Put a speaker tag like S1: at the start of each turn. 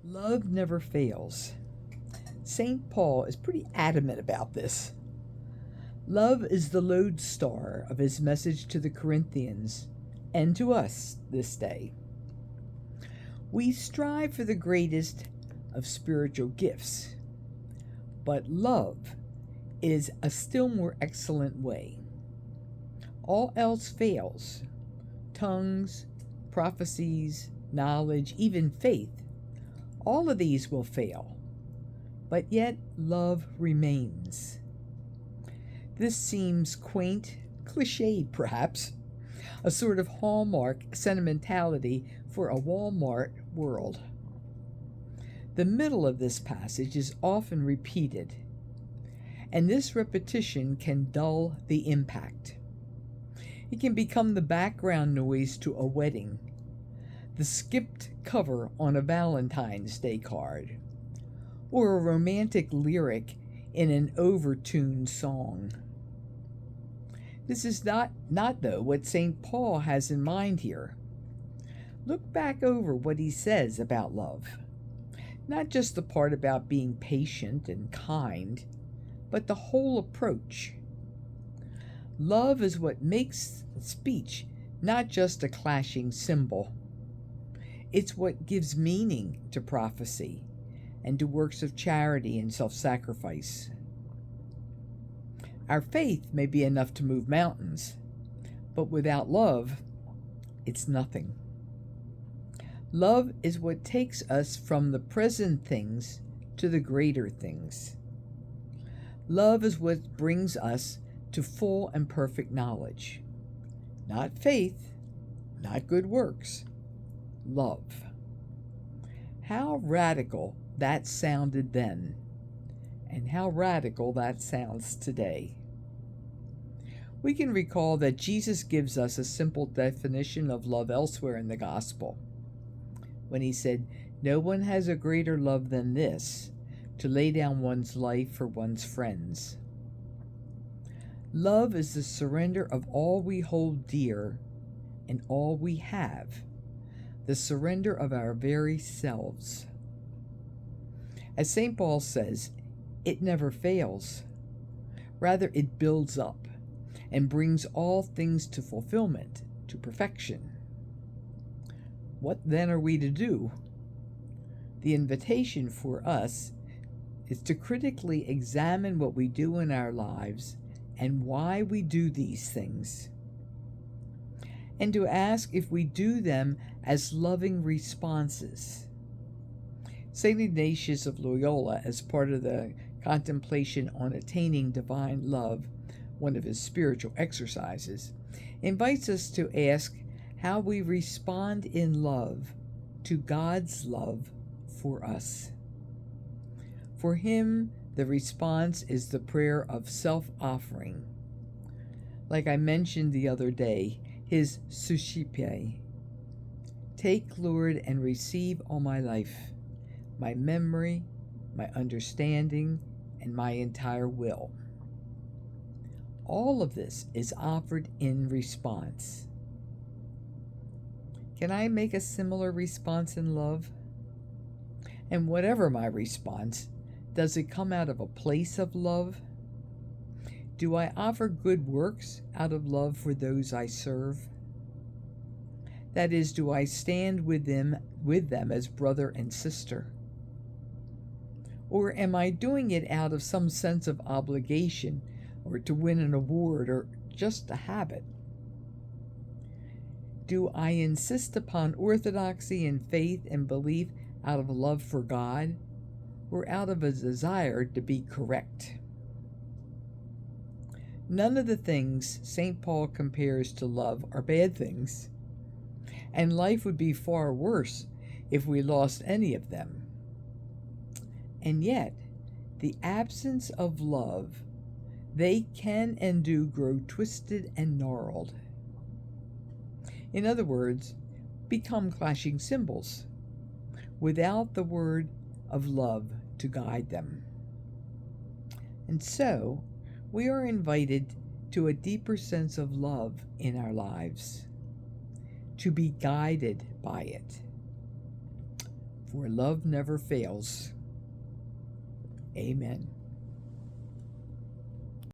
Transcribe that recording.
S1: Love never fails. St. Paul is pretty adamant about this. Love is the lodestar of his message to the Corinthians and to us this day. We strive for the greatest of spiritual gifts, but love is a still more excellent way. All else fails. Tongues, prophecies, knowledge, even faith, all of these will fail, but yet love remains. This seems quaint, cliched perhaps, a sort of hallmark sentimentality for a Walmart world. The middle of this passage is often repeated, and this repetition can dull the impact. It can become the background noise to a wedding, the skipped cover on a Valentine's Day card, or a romantic lyric in an overtuned song. This is not though what St. Paul has in mind here. Look back over what he says about love. Not just the part about being patient and kind, but the whole approach. Love is what makes speech not just a clashing cymbal. It's what gives meaning to prophecy and to works of charity and self-sacrifice. Our faith may be enough to move mountains, but without love, it's nothing. Love is what takes us from the present things to the greater things. Love is what brings us to full and perfect knowledge. Not faith, not good works, love. How radical that sounded then, and how radical that sounds today. We can recall that Jesus gives us a simple definition of love elsewhere in the gospel, when he said, "No one has a greater love than this, to lay down one's life for one's friends." Love is the surrender of all we hold dear and all we have, the surrender of our very selves. As St. Paul says, it never fails. Rather, it builds up and brings all things to fulfillment, to perfection. What then are we to do? The invitation for us is to critically examine what we do in our lives and why we do these things, and to ask if we do them as loving responses. St. Ignatius of Loyola, as part of the contemplation on attaining divine love, one of his spiritual exercises, invites us to ask how we respond in love to God's love for us. For him, the response is the prayer of self-offering. Like I mentioned the other day, his Suscipe. Take, Lord, and receive all my life, my memory, my understanding, and my entire will. All of this is offered in response. Can I make a similar response in love? And whatever my response, does it come out of a place of love? Do I offer good works out of love for those I serve? That is, do I stand with them as brother and sister? Or am I doing it out of some sense of obligation, or to win an award, or just a habit? Do I insist upon orthodoxy and faith and belief out of love for God, or out of a desire to be correct? None of the things St. Paul compares to love are bad things, and life would be far worse if we lost any of them. And yet, the absence of love, they can and do grow twisted and gnarled. In other words, become clashing cymbals, without the word of love to guide them. And so, we are invited to a deeper sense of love in our lives, to be guided by it. for love never fails. Amen.